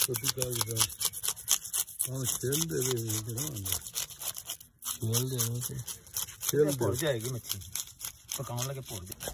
छोटी कागज है हम खेल दे रहे हैं खेल पड़ जाएगी मच्छी पकाने लगे पड़ जाए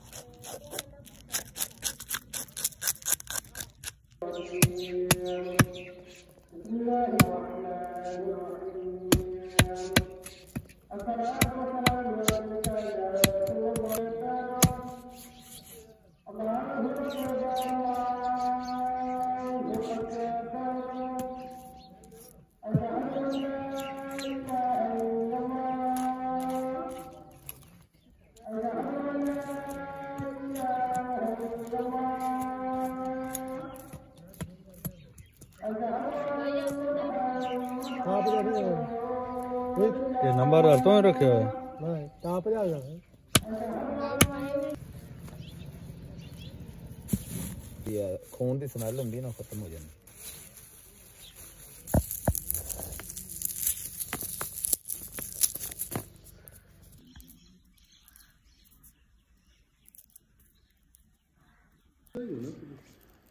ये नंबर हर तो रखे हुए ये खून की स्मैल होंगी ना खत्म हो जाती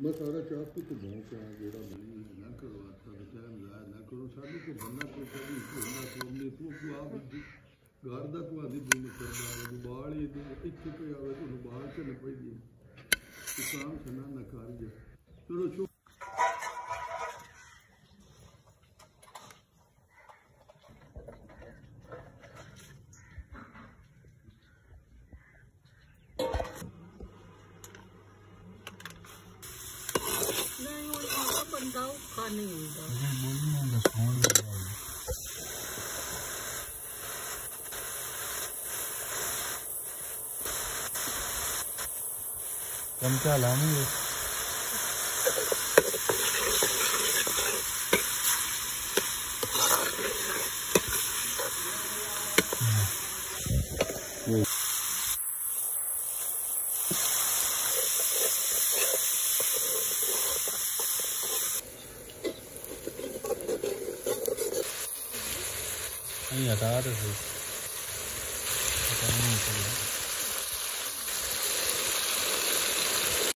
मैं सारा चाहती तो गाँव का जोड़ा बनी ना करो टाइम जाया ना करो साड़ी को बनना को कभी होना सोमने तू आप घर दा तू आदि बुन करदा है बाल ही इत्थे पे आवे तो बाल से न पई दी काम सना न कार्य चलो छो चमचा लाएंगे नहीं हटा रहे